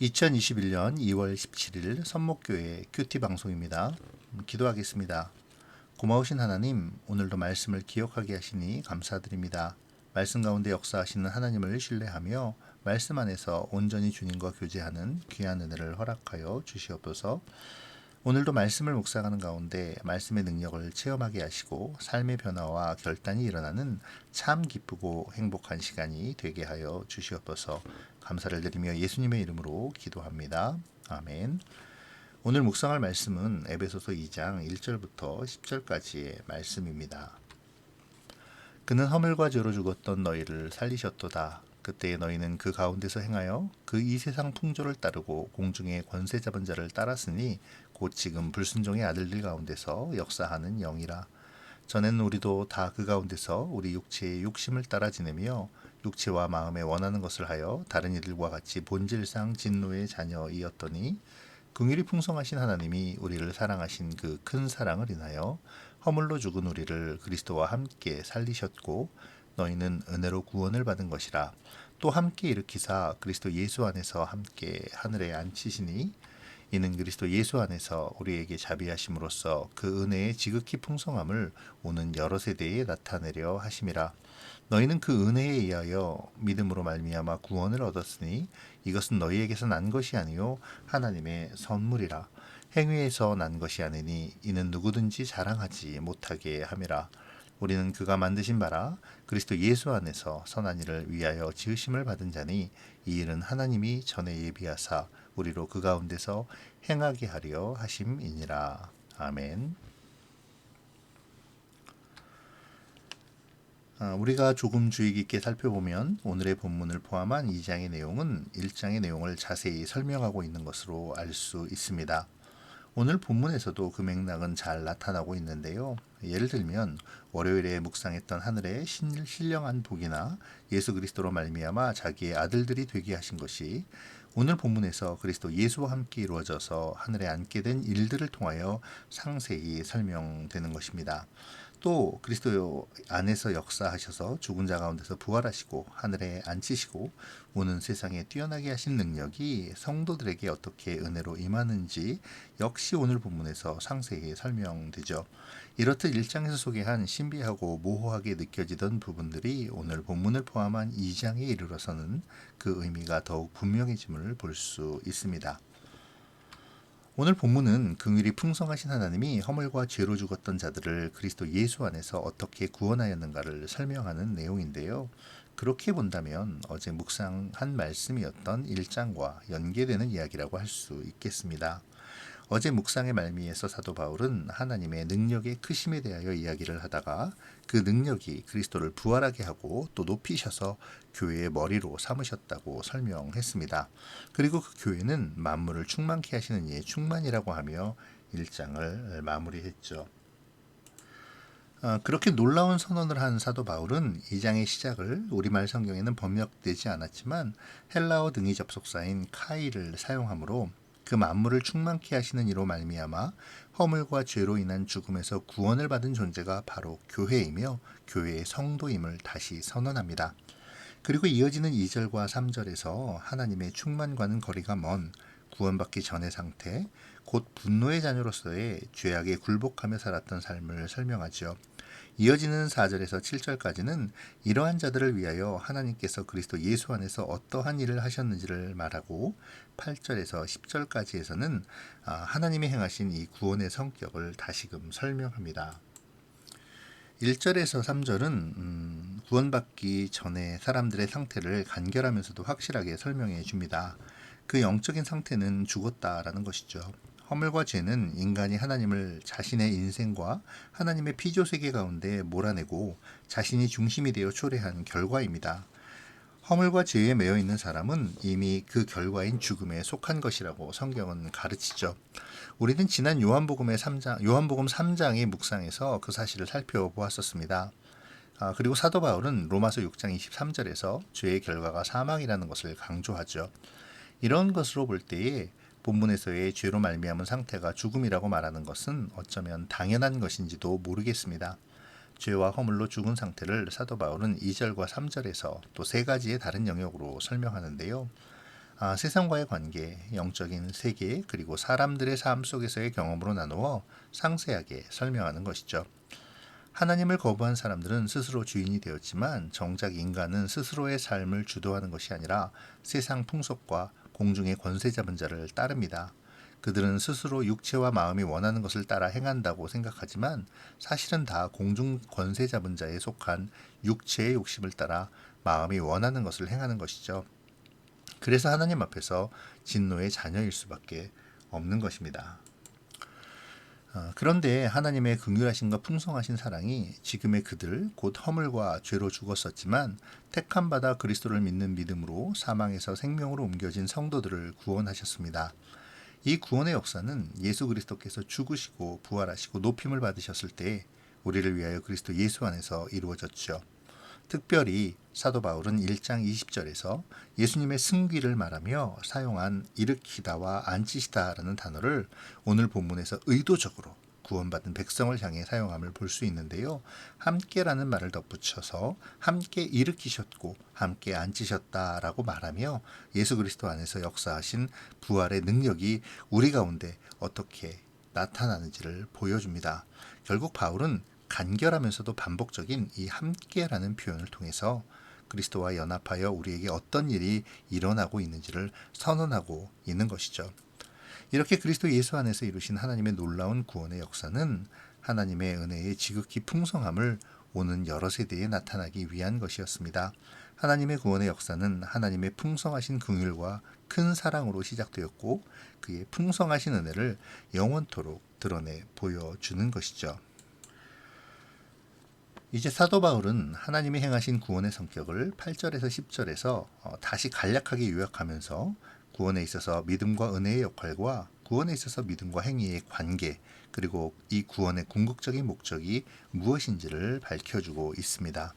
2021년 2월 17일 선목교회 큐티 방송입니다. 기도하겠습니다. 고마우신 하나님, 오늘도 말씀을 기억하게 하시니 감사드립니다. 말씀 가운데 역사하시는 하나님을 신뢰하며 말씀 안에서 온전히 주님과 교제하는 귀한 은혜를 허락하여 주시옵소서. 오늘도 말씀을 묵상하는 가운데 말씀의 능력을 체험하게 하시고 삶의 변화와 결단이 일어나는 참 기쁘고 행복한 시간이 되게 하여 주시옵소서. 감사를 드리며 예수님의 이름으로 기도합니다. 아멘. 오늘 묵상할 말씀은 에베소서 2장 1절부터 10절까지의 말씀입니다. 그는 허물과 죄로 죽었던 너희를 살리셨도다. 그때에 너희는 그 가운데서 행하여 그 이 세상 풍조를 따르고 공중의 권세 잡은 자를 따랐으니 곧 지금 불순종의 아들들 가운데서 역사하는 영이라. 전에는 우리도 다 그 가운데서 우리 육체의 욕심을 따라 지내며 육체와 마음에 원하는 것을 하여 다른 이들과 같이 본질상 진노의 자녀이었더니 긍휼이 풍성하신 하나님이 우리를 사랑하신 그 큰 사랑을 인하여 허물로 죽은 우리를 그리스도와 함께 살리셨고 너희는 은혜로 구원을 받은 것이라. 또 함께 일으키사 그리스도 예수 안에서 함께 하늘에 앉히시니 이는 그리스도 예수 안에서 우리에게 자비하심으로써 그 은혜의 지극히 풍성함을 오는 여러 세대에 나타내려 하심이라. 너희는 그 은혜에 의하여 믿음으로 말미암아 구원을 얻었으니 이것은 너희에게서 난 것이 아니요 하나님의 선물이라. 행위에서 난 것이 아니니 이는 누구든지 자랑하지 못하게 함이라. 우리는 그가 만드신 바라 그리스도 예수 안에서 선한 일을 위하여 지으심을 받은 자니 이 일은 하나님이 전에 예비하사 우리로 그 가운데서 행하게 하려 하심이니라. 아멘. 우리가 조금 주의 깊게 살펴보면 오늘의 본문을 포함한 2장의 내용은 1장의 내용을 자세히 설명하고 있는 것으로 알 수 있습니다. 오늘 본문에서도 그 맥락은 잘 나타나고 있는데요. 예를 들면 월요일에 묵상했던 하늘의 신령한 복이나 예수 그리스도로 말미암아 자기의 아들들이 되게 하신 것이 오늘 본문에서 그리스도 예수와 함께 이루어져서 하늘에 앉게 된 일들을 통하여 상세히 설명되는 것입니다. 또 그리스도 안에서 역사하셔서 죽은 자 가운데서 부활하시고 하늘에 앉히시고 오는 세상에 뛰어나게 하신 능력이 성도들에게 어떻게 은혜로 임하는지 역시 오늘 본문에서 상세히 설명되죠. 이렇듯 1장에서 소개한 신비하고 모호하게 느껴지던 부분들이 오늘 본문을 포함한 2장에 이르러서는 그 의미가 더욱 분명해짐을 볼 수 있습니다. 오늘 본문은 긍휼이 풍성하신 하나님이 허물과 죄로 죽었던 자들을 그리스도 예수 안에서 어떻게 구원하였는가를 설명하는 내용인데요. 그렇게 본다면 어제 묵상한 말씀이었던 1장과 연계되는 이야기라고 할 수 있겠습니다. 어제 묵상의 말미에서 사도 바울은 하나님의 능력의 크심에 대하여 이야기를 하다가 그 능력이 그리스도를 부활하게 하고 또 높이셔서 교회의 머리로 삼으셨다고 설명했습니다. 그리고 그 교회는 만물을 충만케 하시는 이의 충만이라고 하며 1장을 마무리했죠. 그렇게 놀라운 선언을 한 사도 바울은 2장의 시작을 우리말 성경에는 번역되지 않았지만 헬라어 등이 접속사인 카이를 사용하므로 그 만물을 충만케 하시는 이로 말미암아 허물과 죄로 인한 죽음에서 구원을 받은 존재가 바로 교회이며 교회의 성도임을 다시 선언합니다. 그리고 이어지는 2절과 3절에서 하나님의 충만과는 거리가 먼 구원받기 전의 상태, 곧 분노의 자녀로서의 죄악에 굴복하며 살았던 삶을 설명하죠. 이어지는 4절에서 7절까지는 이러한 자들을 위하여 하나님께서 그리스도 예수 안에서 어떠한 일을 하셨는지를 말하고 8절에서 10절까지에서는 하나님이 행하신 이 구원의 성격을 다시금 설명합니다. 1절에서 3절은 구원받기 전에 사람들의 상태를 간결하면서도 확실하게 설명해 줍니다. 그 영적인 상태는 죽었다라는 것이죠. 허물과 죄는 인간이 하나님을 자신의 인생과 하나님의 피조세계 가운데 몰아내고 자신이 중심이 되어 초래한 결과입니다. 허물과 죄에 매여 있는 사람은 이미 그 결과인 죽음에 속한 것이라고 성경은 가르치죠. 우리는 지난 요한복음 3장의 묵상에서 그 사실을 살펴보았었습니다. 그리고 사도 바울은 로마서 6장 23절에서 죄의 결과가 사망이라는 것을 강조하죠. 이런 것으로 볼 때에 본문에서의 죄로 말미암은 상태가 죽음이라고 말하는 것은 어쩌면 당연한 것인지도 모르겠습니다. 죄와 허물로 죽은 상태를 사도 바울은 2절과 3절에서 또 세 가지의 다른 영역으로 설명하는데요. 세상과의 관계, 영적인 세계, 그리고 사람들의 삶 속에서의 경험으로 나누어 상세하게 설명하는 것이죠. 하나님을 거부한 사람들은 스스로 주인이 되었지만 정작 인간은 스스로의 삶을 주도하는 것이 아니라 세상 풍속과 공중의 권세 잡은 자를 따릅니다. 그들은 스스로 육체와 마음이 원하는 것을 따라 행한다고 생각하지만 사실은 다 공중 권세 잡은 자에 속한 육체의 욕심을 따라 마음이 원하는 것을 행하는 것이죠. 그래서 하나님 앞에서 진노의 자녀일 수밖에 없는 것입니다. 그런데 하나님의 긍휼하심과 풍성하신 사랑이 지금의 그들 곧 허물과 죄로 죽었었지만 택함 받아 그리스도를 믿는 믿음으로 사망에서 생명으로 옮겨진 성도들을 구원하셨습니다. 이 구원의 역사는 예수 그리스도께서 죽으시고 부활하시고 높임을 받으셨을 때 우리를 위하여 그리스도 예수 안에서 이루어졌죠. 특별히 사도 바울은 1장 20절에서 예수님의 승귀를 말하며 사용한 일으키다와 앉히시다라는 단어를 오늘 본문에서 의도적으로 구원받은 백성을 향해 사용함을 볼 수 있는데요. 함께라는 말을 덧붙여서 함께 일으키셨고 함께 앉히셨다라고 말하며 예수 그리스도 안에서 역사하신 부활의 능력이 우리 가운데 어떻게 나타나는지를 보여줍니다. 결국 바울은 간결하면서도 반복적인 이 함께라는 표현을 통해서 그리스도와 연합하여 우리에게 어떤 일이 일어나고 있는지를 선언하고 있는 것이죠. 이렇게 그리스도 예수 안에서 이루신 하나님의 놀라운 구원의 역사는 하나님의 은혜의 지극히 풍성함을 오는 여러 세대에 나타나기 위한 것이었습니다. 하나님의 구원의 역사는 하나님의 풍성하신 긍휼과 큰 사랑으로 시작되었고 그의 풍성하신 은혜를 영원토록 드러내 보여주는 것이죠. 이제 사도 바울은 하나님이 행하신 구원의 성격을 8절에서 10절에서 다시 간략하게 요약하면서 구원에 있어서 믿음과 은혜의 역할과 구원에 있어서 믿음과 행위의 관계, 그리고 이 구원의 궁극적인 목적이 무엇인지를 밝혀주고 있습니다.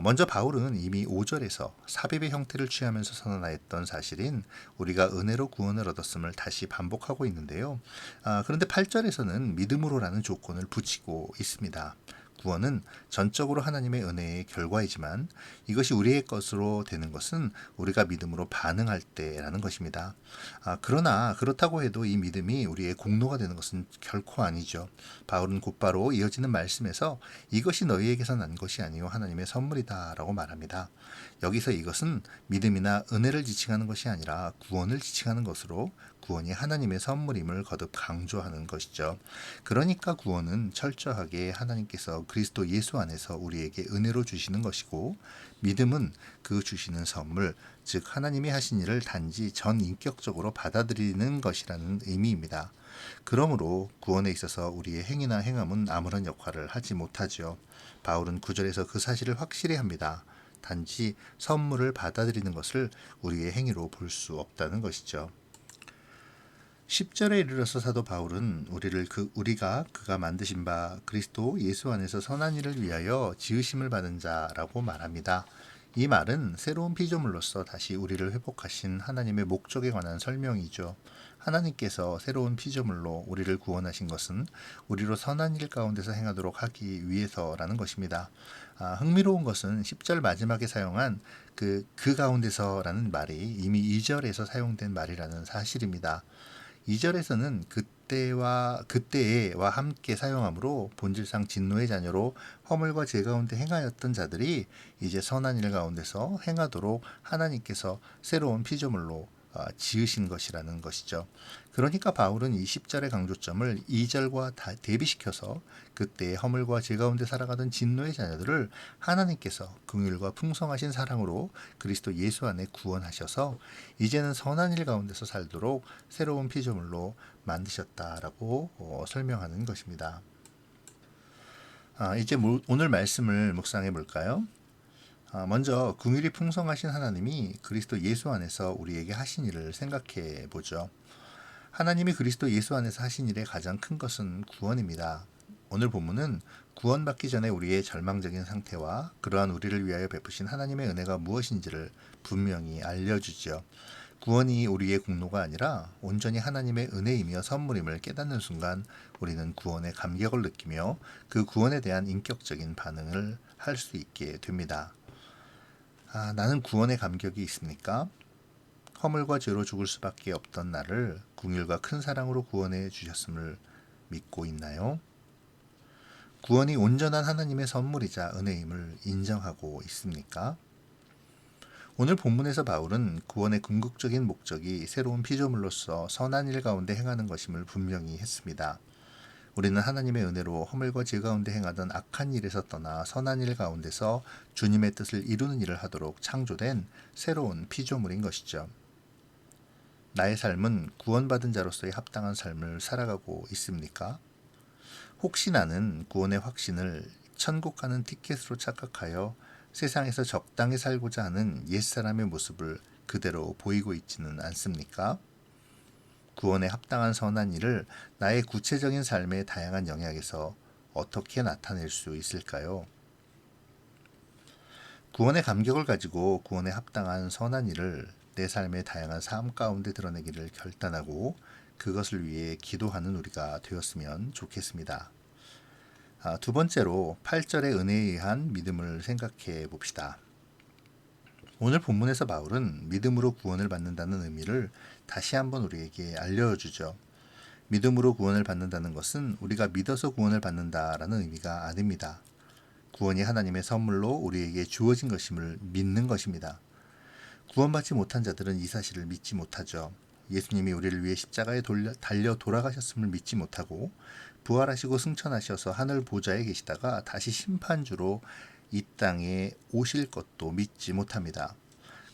먼저 바울은 이미 5절에서 삽입의 형태를 취하면서 선언하였던 사실인 우리가 은혜로 구원을 얻었음을 다시 반복하고 있는데요. 그런데 8절에서는 믿음으로라는 조건을 붙이고 있습니다. 구원은 전적으로 하나님의 은혜의 결과이지만 이것이 우리의 것으로 되는 것은 우리가 믿음으로 반응할 때라는 것입니다. 그러나 그렇다고 해도 이 믿음이 우리의 공로가 되는 것은 결코 아니죠. 바울은 곧바로 이어지는 말씀에서 이것이 너희에게서 난 것이 아니요 하나님의 선물이다 라고 말합니다. 여기서 이것은 믿음이나 은혜를 지칭하는 것이 아니라 구원을 지칭하는 것으로 구원이 하나님의 선물임을 거듭 강조하는 것이죠. 그러니까 구원은 철저하게 하나님께서 그리스도 예수 안에서 우리에게 은혜로 주시는 것이고 믿음은 그 주시는 선물, 즉 하나님이 하신 일을 단지 전인격적으로 받아들이는 것이라는 의미입니다. 그러므로 구원에 있어서 우리의 행위나 행함은 아무런 역할을 하지 못하죠. 바울은 9절에서 그 사실을 확실히 합니다. 단지 선물을 받아들이는 것을 우리의 행위로 볼 수 없다는 것이죠. 10절에 이르러서 사도 바울은 우리가 그가 만드신 바 그리스도 예수 안에서 선한 일을 위하여 지으심을 받은 자라고 말합니다. 이 말은 새로운 피조물로서 다시 우리를 회복하신 하나님의 목적에 관한 설명이죠. 하나님께서 새로운 피조물로 우리를 구원하신 것은 우리로 선한 일 가운데서 행하도록 하기 위해서라는 것입니다. 흥미로운 것은 10절 마지막에 사용한 그 가운데서라는 말이 이미 2절에서 사용된 말이라는 사실입니다. 2절에서는 그때와 함께 사용하므로 본질상 진노의 자녀로 허물과 죄 가운데 행하였던 자들이 이제 선한 일 가운데서 행하도록 하나님께서 새로운 피조물로 지으신 것이라는 것이죠. 그러니까 바울은 이 10절의 강조점을 2절과 대비시켜서 그때의 허물과 죄 가운데 살아가던 진노의 자녀들을 하나님께서 긍휼과 풍성하신 사랑으로 그리스도 예수 안에 구원하셔서 이제는 선한 일 가운데서 살도록 새로운 피조물로 만드셨다라고 설명하는 것입니다. 이제 오늘 말씀을 묵상해 볼까요? 먼저 긍휼이 풍성하신 하나님이 그리스도 예수 안에서 우리에게 하신 일을 생각해 보죠. 하나님이 그리스도 예수 안에서 하신 일의 가장 큰 것은 구원입니다. 오늘 본문은 구원받기 전에 우리의 절망적인 상태와 그러한 우리를 위하여 베푸신 하나님의 은혜가 무엇인지를 분명히 알려주죠. 구원이 우리의 공로가 아니라 온전히 하나님의 은혜이며 선물임을 깨닫는 순간 우리는 구원의 감격을 느끼며 그 구원에 대한 인격적인 반응을 할 수 있게 됩니다. 나는 구원의 감격이 있습니까? 허물과 죄로 죽을 수밖에 없던 나를 긍휼과 큰 사랑으로 구원해 주셨음을 믿고 있나요? 구원이 온전한 하나님의 선물이자 은혜임을 인정하고 있습니까? 오늘 본문에서 바울은 구원의 궁극적인 목적이 새로운 피조물로서 선한 일 가운데 행하는 것임을 분명히 했습니다. 우리는 하나님의 은혜로 허물과 죄 가운데 행하던 악한 일에서 떠나 선한 일 가운데서 주님의 뜻을 이루는 일을 하도록 창조된 새로운 피조물인 것이죠. 나의 삶은 구원받은 자로서의 합당한 삶을 살아가고 있습니까? 혹시 나는 구원의 확신을 천국 가는 티켓으로 착각하여 세상에서 적당히 살고자 하는 옛사람의 모습을 그대로 보이고 있지는 않습니까? 구원에 합당한 선한 일을 나의 구체적인 삶의 다양한 영역에서 어떻게 나타낼 수 있을까요? 구원의 감격을 가지고 구원에 합당한 선한 일을 내 삶의 다양한 삶 가운데 드러내기를 결단하고 그것을 위해 기도하는 우리가 되었으면 좋겠습니다. 두 번째로 8절의 은혜에 의한 믿음을 생각해 봅시다. 오늘 본문에서 바울은 믿음으로 구원을 받는다는 의미를 다시 한번 우리에게 알려주죠. 믿음으로 구원을 받는다는 것은 우리가 믿어서 구원을 받는다라는 의미가 아닙니다. 구원이 하나님의 선물로 우리에게 주어진 것임을 믿는 것입니다. 구원받지 못한 자들은 이 사실을 믿지 못하죠. 예수님이 우리를 위해 십자가에 달려 돌아가셨음을 믿지 못하고 부활하시고 승천하셔서 하늘 보좌에 계시다가 다시 심판주로 이 땅에 오실 것도 믿지 못합니다.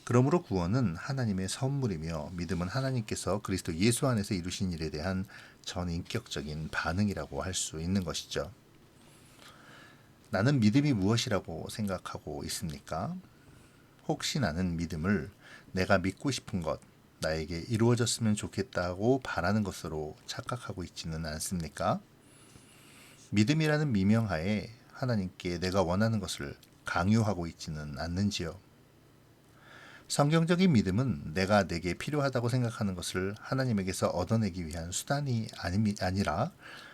그러므로 구원은 하나님의 선물이며 믿음은 하나님께서 그리스도 예수 안에서 이루신 일에 대한 전인격적인 반응이라고 할 수 있는 것이죠. 나는 믿음이 무엇이라고 생각하고 있습니까? 혹시 나는 믿음을 내가 믿고 싶은 것, 나에게 이루어졌으면 좋겠다고 바라는 것으로 착각하고 있지는 않습니까? 믿음이라는 미명하에 하나님께 내가 원하는 것을 강요하고 있지는 않는지요? 성경적인 믿음은 내가 내게 필요하다고 생각하는 것을 하나님에게서 얻어내기 위한 수단이 아니라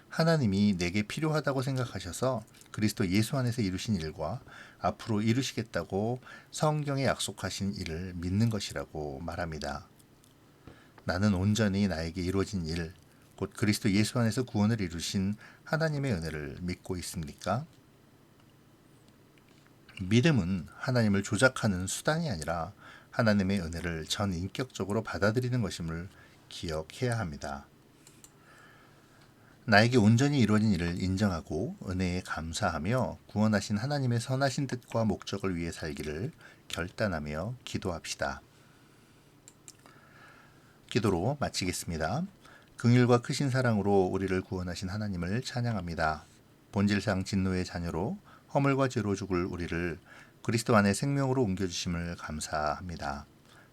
하나님이 내게 필요하다고 생각하셔서 그리스도 예수 안에서 이루신 일과 앞으로 이루시겠다고 성경에 약속하신 일을 믿는 것이라고 말합니다. 나는 온전히 나에게 이루어진 일, 곧 그리스도 예수 안에서 구원을 이루신 하나님의 은혜를 믿고 있습니까? 믿음은 하나님을 조작하는 수단이 아니라 하나님의 은혜를 전인격적으로 받아들이는 것임을 기억해야 합니다. 나에게 온전히 이루어진 일을 인정하고 은혜에 감사하며 구원하신 하나님의 선하신 뜻과 목적을 위해 살기를 결단하며 기도합시다. 기도로 마치겠습니다. 긍휼과 크신 사랑으로 우리를 구원하신 하나님을 찬양합니다. 본질상 진노의 자녀로 허물과 죄로 죽을 우리를 그리스도 안에 생명으로 옮겨주심을 감사합니다.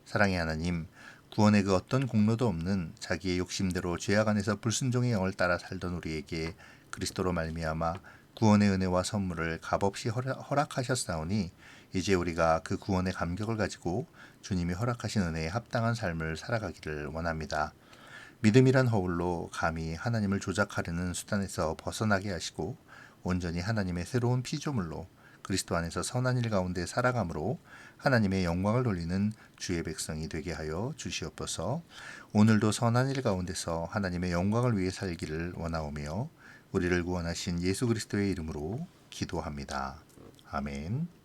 사랑의 하나님, 구원의 그 어떤 공로도 없는 자기의 욕심대로 죄악 안에서 불순종의 영을 따라 살던 우리에게 그리스도로 말미암아 구원의 은혜와 선물을 값없이 허락하셨사오니 이제 우리가 그 구원의 감격을 가지고 주님이 허락하신 은혜에 합당한 삶을 살아가기를 원합니다. 믿음이란 허울로 감히 하나님을 조작하려는 수단에서 벗어나게 하시고 온전히 하나님의 새로운 피조물로 그리스도 안에서 선한 일 가운데 살아감으로 하나님의 영광을 돌리는 주의 백성이 되게 하여 주시옵소서. 오늘도 선한 일 가운데서 하나님의 영광을 위해 살기를 원하오며 우리를 구원하신 예수 그리스도의 이름으로 기도합니다. 아멘.